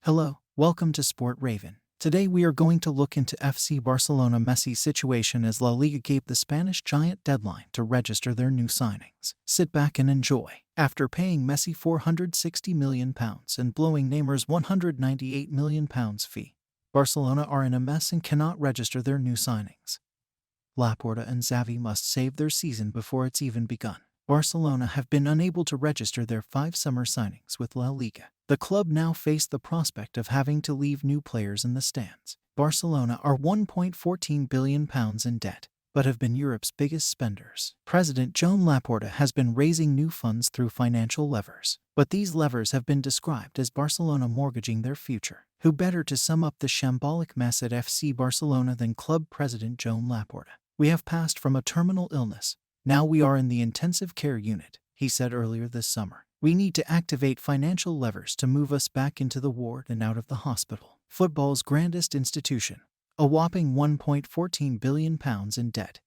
Hello, welcome to Sport Raven. Today we are going to look into FC Barcelona Messi situation as La Liga gave the Spanish giant deadline to register their new signings. Sit back and enjoy. After paying Messi £460 million and blowing Neymar's £198 million fee, Barcelona are in a mess and cannot register their new signings. Laporta and Xavi must save their season before it's even begun. Barcelona have been unable to register their 5 summer signings with La Liga. The club now face the prospect of having to leave new players in the stands. Barcelona are £1.14 billion in debt, but have been Europe's biggest spenders. President Joan Laporta has been raising new funds through financial levers, but these levers have been described as Barcelona mortgaging their future. Who better to sum up the shambolic mess at FC Barcelona than club president Joan Laporta? "We have passed from a terminal illness. Now we are in the intensive care unit," he said earlier this summer. "We need to activate financial levers to move us back into the ward and out of the hospital." Football's grandest institution, a whopping £1.14 billion in debt,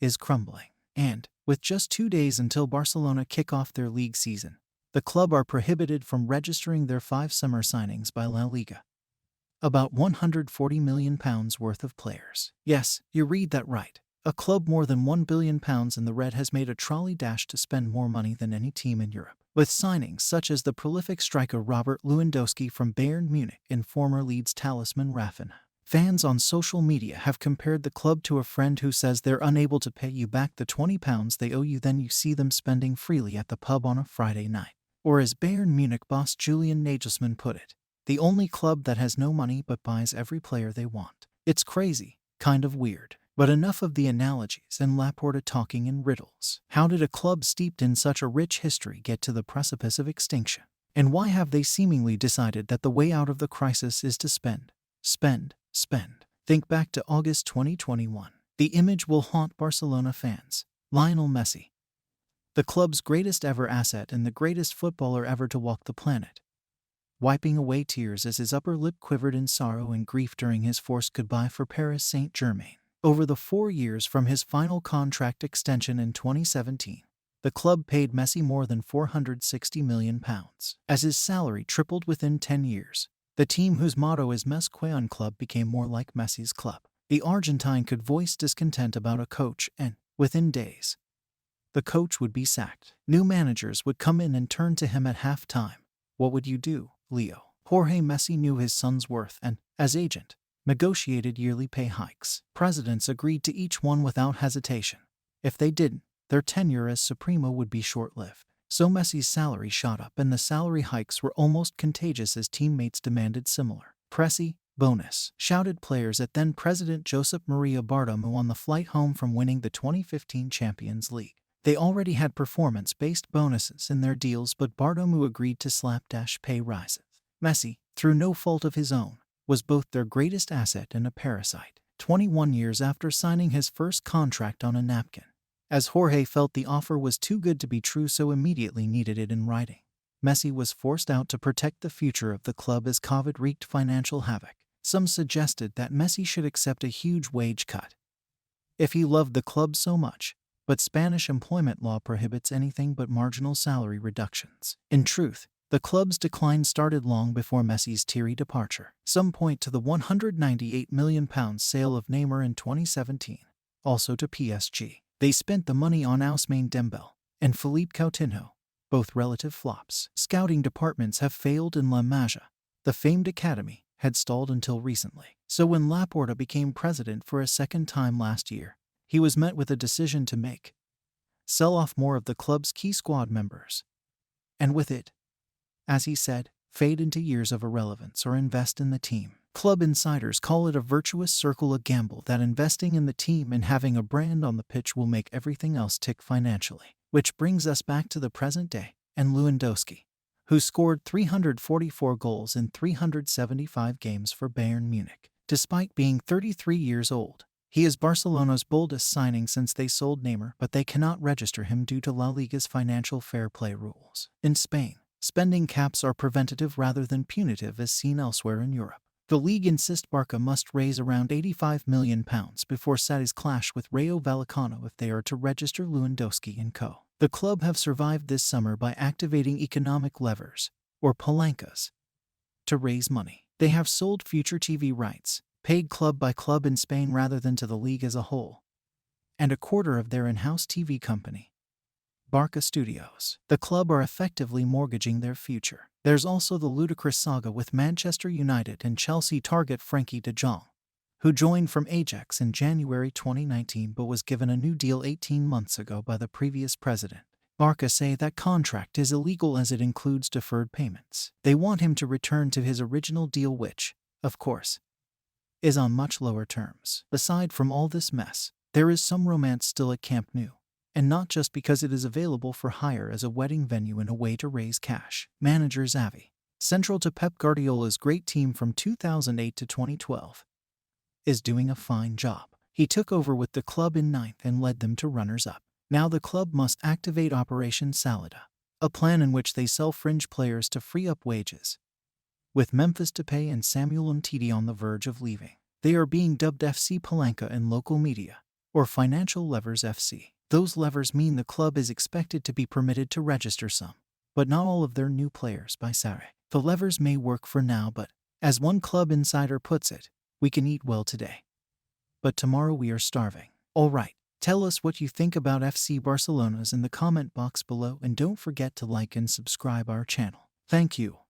is crumbling. And, with just 2 days until Barcelona kick off their league season, the club are prohibited from registering their 5 summer signings by La Liga. About £140 million worth of players. Yes, you read that right. A club more than £1 billion in the red has made a trolley dash to spend more money than any team in Europe. With signings such as the prolific striker Robert Lewandowski from Bayern Munich and former Leeds talisman Rafinha. Fans on social media have compared the club to a friend who says they're unable to pay you back the £20 they owe you, then you see them spending freely at the pub on a Friday night. Or as Bayern Munich boss Julian Nagelsmann put it, the only club that has no money but buys every player they want. It's crazy, kind of weird. But enough of the analogies and Laporta talking in riddles. How did a club steeped in such a rich history get to the precipice of extinction? And why have they seemingly decided that the way out of the crisis is to spend, spend, spend? Think back to August 2021. The image will haunt Barcelona fans. Lionel Messi, the club's greatest ever asset and the greatest footballer ever to walk the planet, wiping away tears as his upper lip quivered in sorrow and grief during his forced goodbye for Paris Saint-Germain. Over the 4 years from his final contract extension in 2017, the club paid Messi more than £460 million, as his salary tripled within 10 years. The team whose motto is Mes que un club became more like Messi's club. The Argentine could voice discontent about a coach and, within days, the coach would be sacked. New managers would come in and turn to him at half-time. "What would you do, Leo?" Jorge Messi knew his son's worth and, as agent, negotiated yearly pay hikes. Presidents agreed to each one without hesitation. If they didn't, their tenure as Supremo would be short-lived. So Messi's salary shot up and the salary hikes were almost contagious as teammates demanded similar. "Pressy, bonus," shouted players at then-President Josep Maria Bartomeu on the flight home from winning the 2015 Champions League. They already had performance-based bonuses in their deals, but Bartomeu agreed to slapdash pay rises. Messi, through no fault of his own, was both their greatest asset and a parasite. 21 years after signing his first contract on a napkin, as Jorge felt the offer was too good to be true, so immediately needed it in writing, Messi was forced out to protect the future of the club as COVID wreaked financial havoc. Some suggested that Messi should accept a huge wage cut if he loved the club so much, but Spanish employment law prohibits anything but marginal salary reductions. In truth, the club's decline started long before Messi's teary departure. Some point to the £198 million sale of Neymar in 2017, also to PSG. They spent the money on Ousmane Dembele and Philippe Coutinho, both relative flops. Scouting departments have failed in La Masia. The famed academy had stalled until recently. So when Laporta became president for a second time last year, he was met with a decision to make: sell off more of the club's key squad members. And with it, as he said, fade into years of irrelevance or invest in the team. Club insiders call it a virtuous circle, a gamble that investing in the team and having a brand on the pitch will make everything else tick financially. Which brings us back to the present day, and Lewandowski, who scored 344 goals in 375 games for Bayern Munich. Despite being 33 years old, he is Barcelona's boldest signing since they sold Neymar, but they cannot register him due to La Liga's financial fair play rules. In Spain, spending caps are preventative rather than punitive as seen elsewhere in Europe. The league insists Barca must raise around £85 million before Sadi's clash with Rayo Vallecano if they are to register Lewandowski and co. The club have survived this summer by activating economic levers, or palancas, to raise money. They have sold future TV rights, paid club by club in Spain rather than to the league as a whole, and a quarter of their in-house TV company, Barcas Studios. The club are effectively mortgaging their future. There's also the ludicrous saga with Manchester United and Chelsea target Frenkie de Jong, who joined from Ajax in January 2019 but was given a new deal 18 months ago by the previous president. Barca say that contract is illegal as it includes deferred payments. They want him to return to his original deal which, of course, is on much lower terms. Aside from all this mess, there is some romance still at Camp Nou, and not just because it is available for hire as a wedding venue and a way to raise cash. Manager Xavi, central to Pep Guardiola's great team from 2008 to 2012, is doing a fine job. He took over with the club in 9th and led them to runners-up. Now the club must activate Operation Salada, a plan in which they sell fringe players to free up wages. With Memphis Depay and Samuel Umtiti on the verge of leaving, they are being dubbed FC Palanca in local media, or Financial Levers FC. Those levers mean the club is expected to be permitted to register some, but not all of their new players by Sarri. The levers may work for now, but, as one club insider puts it, we can eat well today, but tomorrow we are starving. Alright, tell us what you think about FC Barcelona's in the comment box below and don't forget to like and subscribe our channel. Thank you.